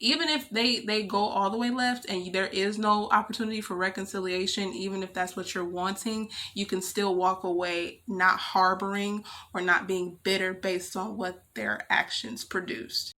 even if they go all the way left and there is no opportunity for reconciliation, even if that's what you're wanting, you can still walk away not harboring or not being bitter based on what their actions produced.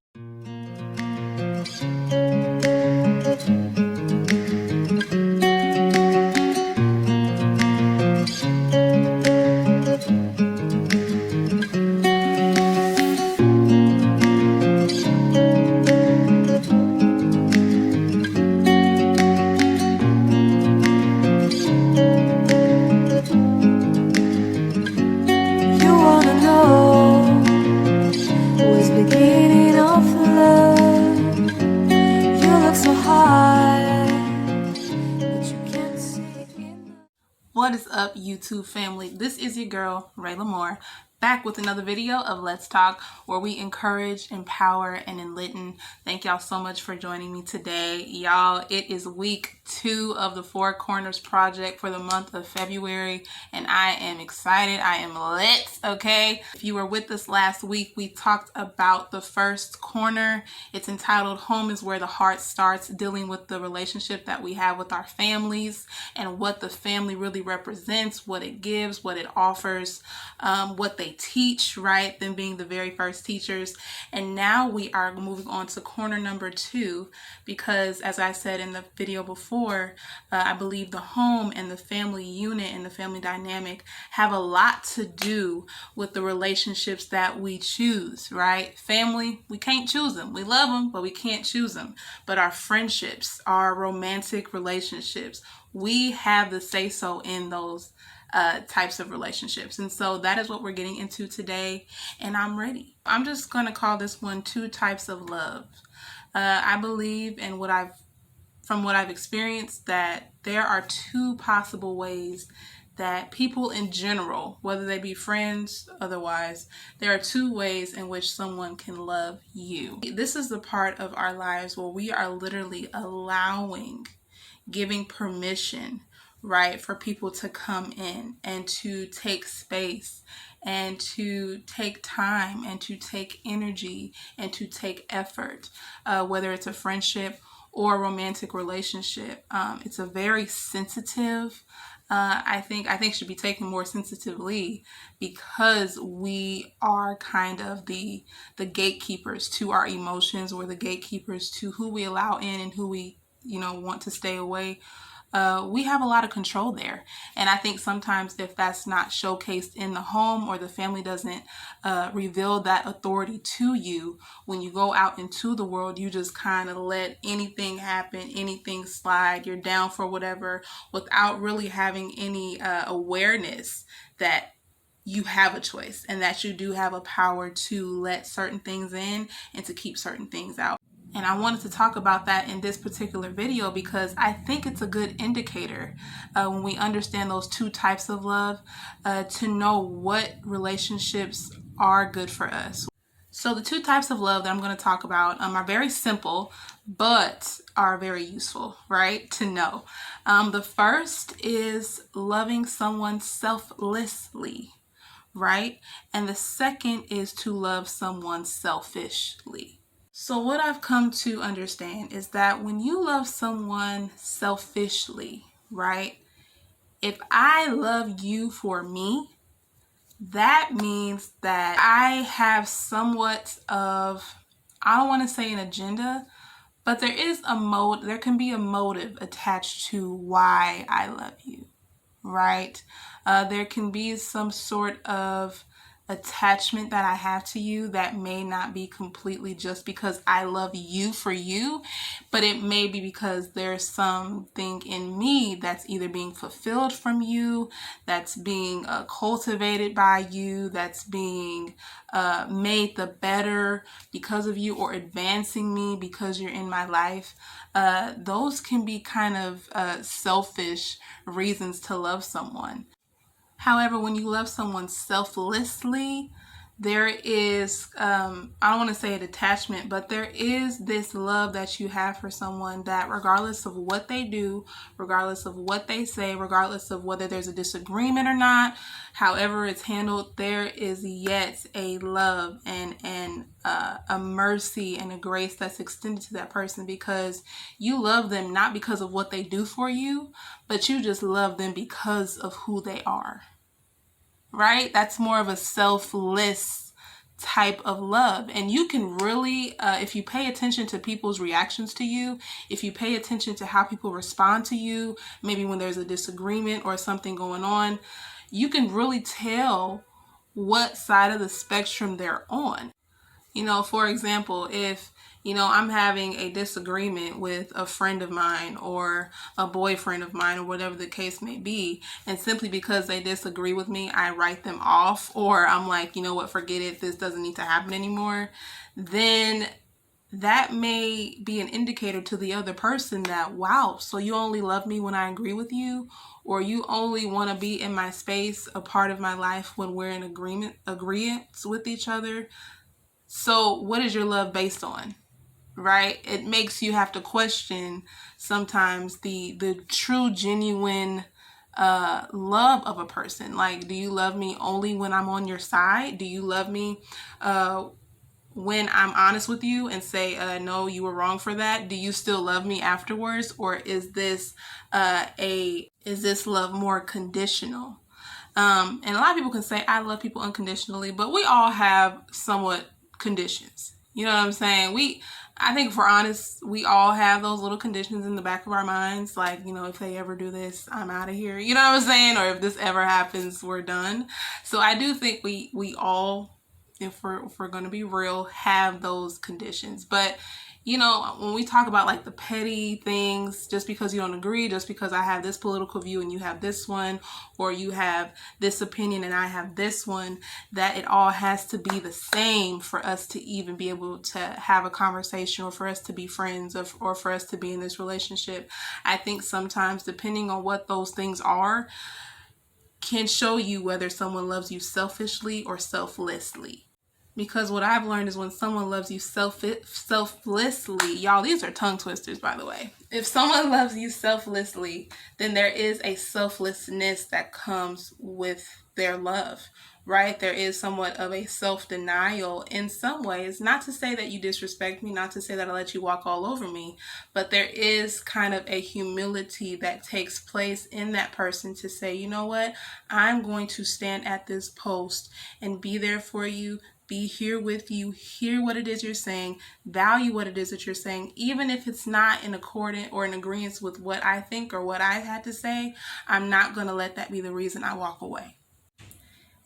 What is up, YouTube family? This is your girl, RaylaMoore, back with another video of Let's Talk, where we encourage, empower, and enlighten. Thank y'all so much for joining me today. Y'all, it is week 2 of the Four Corners project for the month of February, and I am excited. I am lit, okay? If you were with us last week, we talked about the first corner. It's entitled Home is Where the Heart Starts, dealing with the relationship that we have with our families and what the family really represents, what it gives, what it offers, what they teach, right? Them being the very first teachers. And now we are moving on to corner number 2, because as I said in the video before, I believe the home and the family unit and the family dynamic have a lot to do with the relationships that we choose, right? Family, we can't choose them. We love them, but we can't choose them. But our friendships, our romantic relationships, we have the say-so in those types of relationships. And so that is what we're getting into today, and I'm ready. I'm just going to call this one 2 types of love. I believe in from what I've experienced, that there are 2 possible ways that people in general, whether they be friends, otherwise, there are 2 ways in which someone can love you. This is the part of our lives where we are literally giving permission, right, for people to come in and to take space and to take time and to take energy and to take effort, whether it's a friendship or a romantic relationship. It's a very sensitive, I think should be taken more sensitively, because we are kind of the gatekeepers to our emotions, or the gatekeepers to who we allow in and who we want to stay away. We have a lot of control there. And I think sometimes if that's not showcased in the home, or the family doesn't reveal that authority to you, when you go out into the world, you just kind of let anything happen, anything slide, you're down for whatever, without really having any awareness that you have a choice and that you do have a power to let certain things in and to keep certain things out. And I wanted to talk about that in this particular video because I think it's a good indicator when we understand those 2 types of love to know what relationships are good for us. So the 2 types of love that I'm going to talk about are very simple, but are very useful, right, to know. The first is loving someone selflessly, right? And the second is to love someone selfishly. So what I've come to understand is that when you love someone selfishly, right? If I love you for me, that means that I have somewhat of, I don't want to say an agenda, but there can be a motive attached to why I love you, right? There can be some sort of attachment that I have to you that may not be completely just because I love you for you, but it may be because there's something in me that's either being fulfilled from you, that's being cultivated by you, that's being made the better because of you, or advancing me because you're in my life. Those can be kind of selfish reasons to love someone. However, when you love someone selflessly, there is, I don't want to say a detachment, but there is this love that you have for someone that regardless of what they do, regardless of what they say, regardless of whether there's a disagreement or not, however it's handled, there is yet a love and a mercy and a grace that's extended to that person, because you love them not because of what they do for you, but you just love them because of who they are. Right? That's more of a selfless type of love. And you can really, if you pay attention to people's reactions to you, if you pay attention to how people respond to you, maybe when there's a disagreement or something going on, you can really tell what side of the spectrum they're on. For example, if, I'm having a disagreement with a friend of mine or a boyfriend of mine or whatever the case may be, and simply because they disagree with me, I write them off, or I'm like, you know what, forget it, this doesn't need to happen anymore, then that may be an indicator to the other person that, wow, so you only love me when I agree with you, or you only want to be in my space, a part of my life when we're in agreements with each other. So what is your love based on? Right? It makes you have to question sometimes the true, genuine love of a person. Like, do you love me only when I'm on your side? Do you love me when I'm honest with you and say, no, you were wrong for that? Do you still love me afterwards? Or is this love more conditional? And a lot of people can say, I love people unconditionally, but we all have somewhat conditions. You know what I'm saying? I think if we're honest, we all have those little conditions in the back of our minds. Like, if they ever do this, I'm out of here. You know what I'm saying? Or if this ever happens, we're done. So I do think we all, if we're going to be real, have those conditions. But when we talk about like the petty things, just because you don't agree, just because I have this political view and you have this one, or you have this opinion and I have this one, that it all has to be the same for us to even be able to have a conversation, or for us to be friends, or for us to be in this relationship. I think sometimes, depending on what those things are, can show you whether someone loves you selfishly or selflessly. Because what I've learned is when someone loves you selflessly, y'all, these are tongue twisters, by the way. If someone loves you selflessly, then there is a selflessness that comes with their love, right? There is somewhat of a self-denial in some ways. Not to say that you disrespect me, not to say that I let you walk all over me, but there is kind of a humility that takes place in that person to say, you know what, I'm going to stand at this post and be there for you, be here with you, hear what it is you're saying, value what it is that you're saying, even if it's not in accordance or in agreement with what I think or what I had to say. I'm not going to let that be the reason I walk away.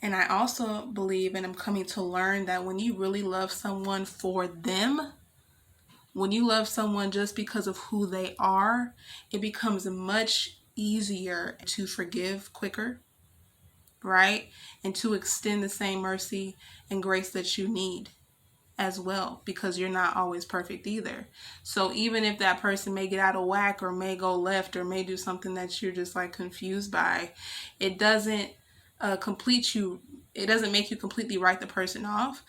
And I also believe, and I'm coming to learn, that when you really love someone for them, when you love someone just because of who they are, it becomes much easier to forgive quicker, right? And to extend the same mercy and grace that you need as well, because you're not always perfect either. So even if that person may get out of whack or may go left or may do something that you're just like confused by, it doesn't it doesn't make you completely write the person off.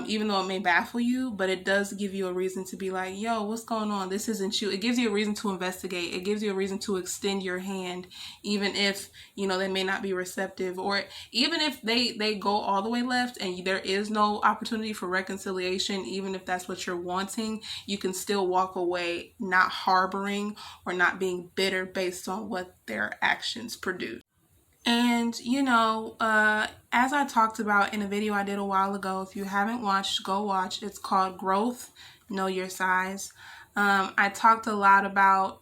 Even though it may baffle you, but it does give you a reason to be like, yo, what's going on? This isn't you. It gives you a reason to investigate. It gives you a reason to extend your hand, even if, they may not be receptive, or even if they go all the way left and there is no opportunity for reconciliation. Even if that's what you're wanting, you can still walk away not harboring or not being bitter based on what their actions produce. And, as I talked about in a video I did a while ago, if you haven't watched, go watch. It's called Growth, Know Your Size. I talked a lot about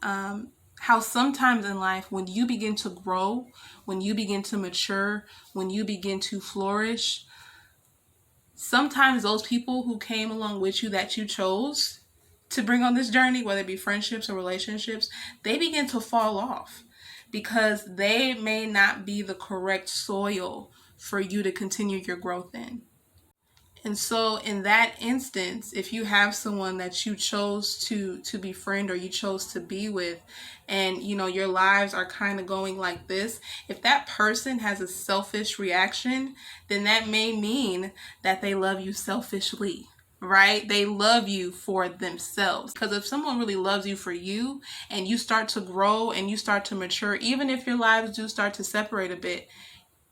how sometimes in life, when you begin to grow, when you begin to mature, when you begin to flourish, sometimes those people who came along with you that you chose to bring on this journey, whether it be friendships or relationships, they begin to fall off, because they may not be the correct soil for you to continue your growth in. And so in that instance, if you have someone that you chose to befriend or you chose to be with, and you know your lives are kind of going like this, if that person has a selfish reaction, then that may mean that they love you selfishly, right? They love you for themselves. Because if someone really loves you for you and you start to grow and you start to mature, even if your lives do start to separate a bit,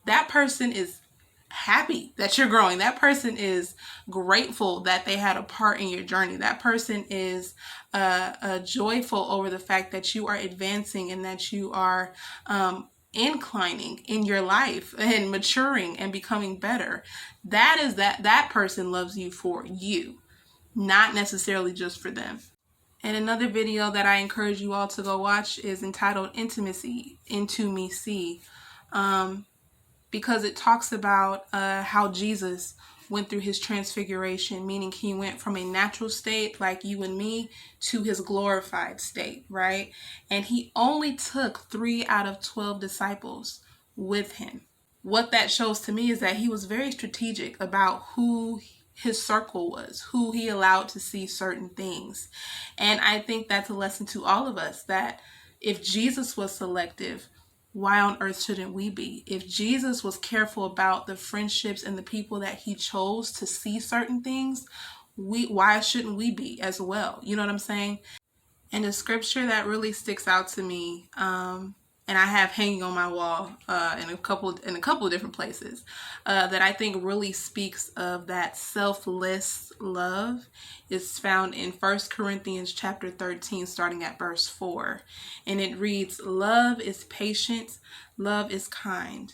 that person is happy that you're growing. That person is grateful that they had a part in your journey. That person is joyful over the fact that you are advancing and that you are inclining in your life and maturing and becoming better. That person loves you for you, not necessarily just for them. And another video that I encourage you all to go watch is entitled Intimacy, Into Me See. Because it talks about how Jesus went through his transfiguration, meaning he went from a natural state like you and me to his glorified state, right? And he only took 3 out of 12 disciples with him. What that shows to me is that he was very strategic about who his circle was, who he allowed to see certain things. And I think that's a lesson to all of us, that if Jesus was selective, why on earth shouldn't we be? If Jesus was careful about the friendships and the people that he chose to see certain things, why shouldn't we be as well? You know what I'm saying? And the scripture that really sticks out to me, and I have hanging on my wall in a couple of different places, that I think really speaks of that selfless love, is found in 1 Corinthians chapter 13, starting at verse 4. And it reads, "Love is patient, love is kind.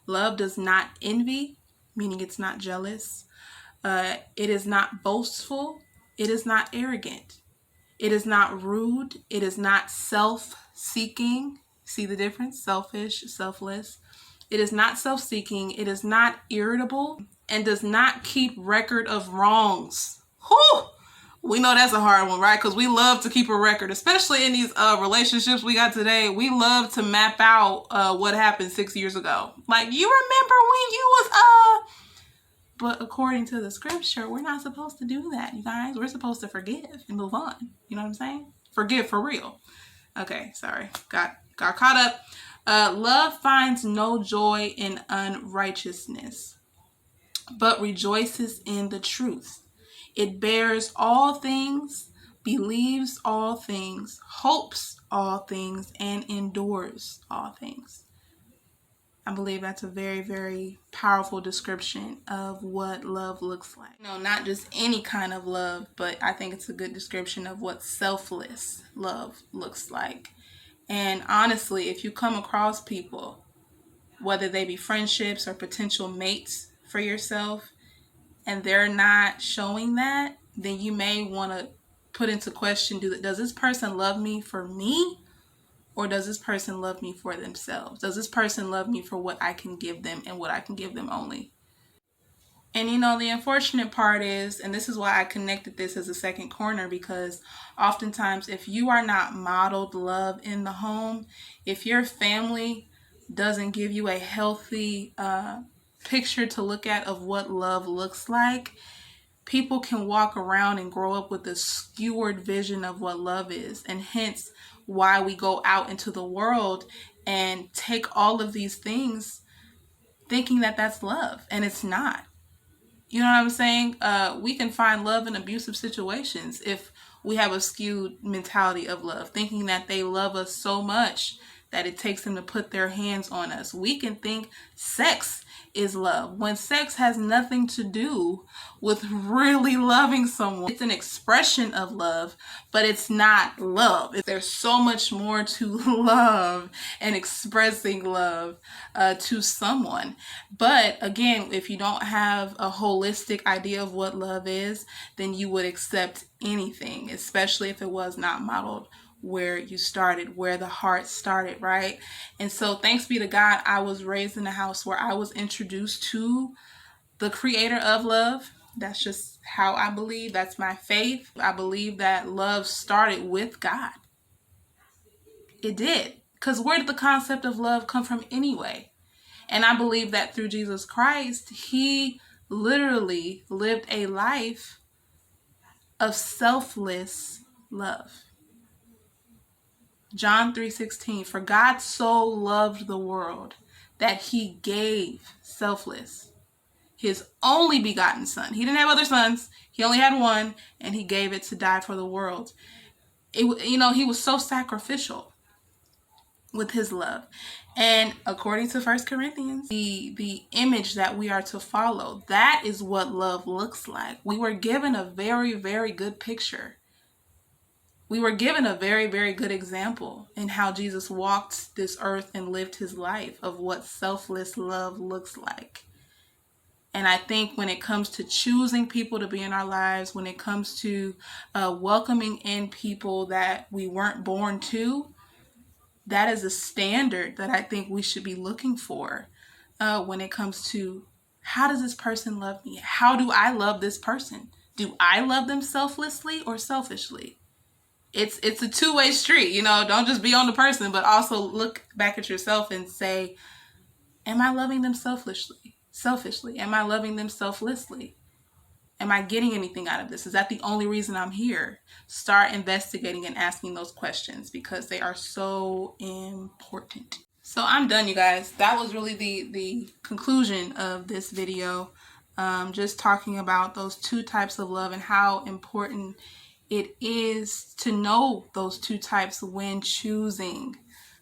Love does not envy," meaning it's not jealous. It is not boastful. It is not arrogant. It is not rude. It is not self-seeking. See the difference? Selfish, selfless. It is not self-seeking. It is not irritable and does not keep record of wrongs. Whew! We know that's a hard one, right? Because we love to keep a record, especially in these relationships we got today. We love to map out what happened 6 years ago. Like, you remember when you was But according to the scripture, we're not supposed to do that, you guys. We're supposed to forgive and move on. You know what I'm saying? Forgive for real. Okay, sorry. Got caught up. Love finds no joy in unrighteousness, but rejoices in the truth. It bears all things, believes all things, hopes all things, and endures all things. I believe that's a very, very powerful description of what love looks like. No, not just any kind of love, but I think it's a good description of what selfless love looks like. And honestly, if you come across people, whether they be friendships or potential mates for yourself, and they're not showing that, then you may want to put into question, does this person love me for me? Or does this person love me for themselves? Does this person love me for what I can give them and what I can give them only? And you know, the unfortunate part is, and this is why I connected this as a second corner, because oftentimes if you are not modeled love in the home, if your family doesn't give you a healthy picture to look at of what love looks like, people can walk around and grow up with a skewed vision of what love is, and hence why we go out into the world and take all of these things thinking that that's love, and it's not. You know what I'm saying? We can find love in abusive situations if we have a skewed mentality of love, thinking that they love us so much that it takes them to put their hands on us. We can think sex is love when sex has nothing to do with really loving someone. It's an expression of love, but it's not love. There's so much more to love and expressing love to someone. But again, if you don't have a holistic idea of what love is, then you would accept anything, especially if it was not modeled where you started, where the heart started, right? And so thanks be to God, I was raised in a house where I was introduced to the creator of love. That's just how I believe. That's my faith. I believe that love started with God. It did. Because where did the concept of love come from anyway? And I believe that through Jesus Christ, he literally lived a life of selfless love. John 3:16, for God so loved the world that he gave, selfless, his only begotten son. He didn't have other sons. He only had one, and he gave it to die for the world. He was so sacrificial with his love. And according to 1 Corinthians, the image that we are to follow, that is what love looks like. We were given a very, very good picture. We were given a very, very good example in how Jesus walked this earth and lived his life of what selfless love looks like. And I think when it comes to choosing people to be in our lives, when it comes to welcoming in people that we weren't born to, that is a standard that I think we should be looking for when it comes to how does this person love me? How do I love this person? Do I love them selflessly or selfishly? It's a two-way street, don't just be on the person, but also look back at yourself and say, am I loving them selfishly? Am I loving them selflessly? Am I getting anything out of this? Is that the only reason I'm here? Start investigating and asking those questions because they are so important. So I'm done, you guys. That was really the conclusion of this video. Just talking about those two types of love and how important it is to know those two types when choosing,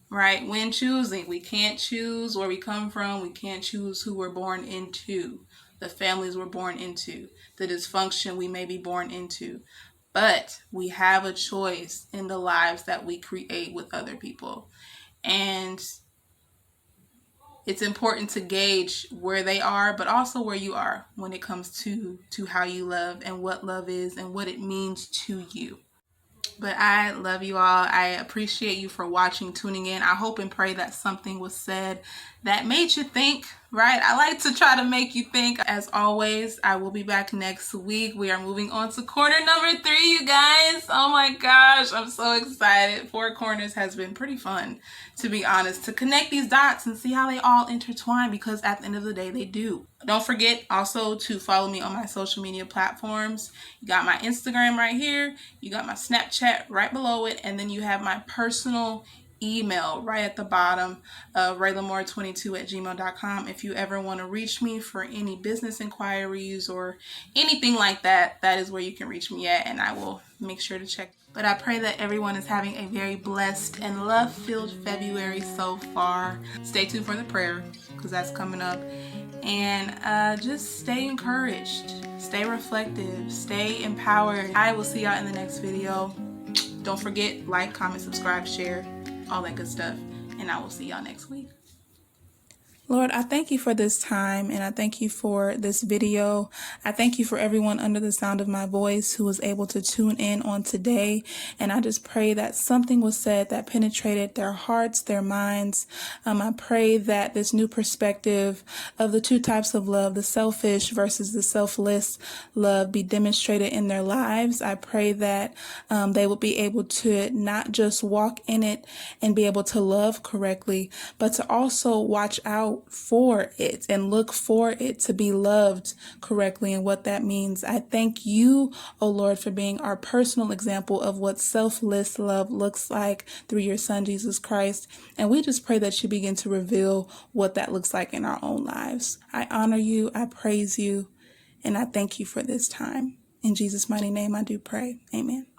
right? When choosing, we can't choose where we come from. We can't choose who we're born into, the families we're born into, the dysfunction we may be born into. But we have a choice in the lives that we create with other people. And it's important to gauge where they are, but also where you are when it comes to how you love and what love is and what it means to you. But I love you all. I appreciate you for watching, tuning in. I hope and pray that something was said that made you think, right? I like to try to make you think. As always, I will be back next week. We are moving on to corner number 3, you guys. Oh my gosh, I'm so excited. 4 corners has been pretty fun, to be honest, to connect these dots and see how they all intertwine, because at the end of the day, they do. Don't forget also to follow me on my social media platforms. You got my Instagram right here. You got my Snapchat right below it. And then you have my personal email right at the bottom, RaylaMoore22@gmail.com. If you ever want to reach me for any business inquiries or anything like that, that is where you can reach me at, and I will make sure to check. But I pray that everyone is having a very blessed and love-filled February so far. Stay tuned for the prayer, because that's coming up. And just stay encouraged, stay reflective, stay empowered. I will see y'all in the next video. Don't forget, like, comment, subscribe, share, all that good stuff. And I will see y'all next week. Lord, I thank you for this time, and I thank you for this video. I thank you for everyone under the sound of my voice who was able to tune in on today. And I just pray that something was said that penetrated their hearts, their minds. I pray that this new perspective of the two types of love, the selfish versus the selfless love, be demonstrated in their lives. I pray that they will be able to not just walk in it and be able to love correctly, but to also watch out for it and look for it to be loved correctly and what that means. I thank you, oh Lord, for being our personal example of what selfless love looks like through your Son, Jesus Christ. And we just pray that you begin to reveal what that looks like in our own lives. I honor you, I praise you, and I thank you for this time. In Jesus' mighty name I do pray. Amen.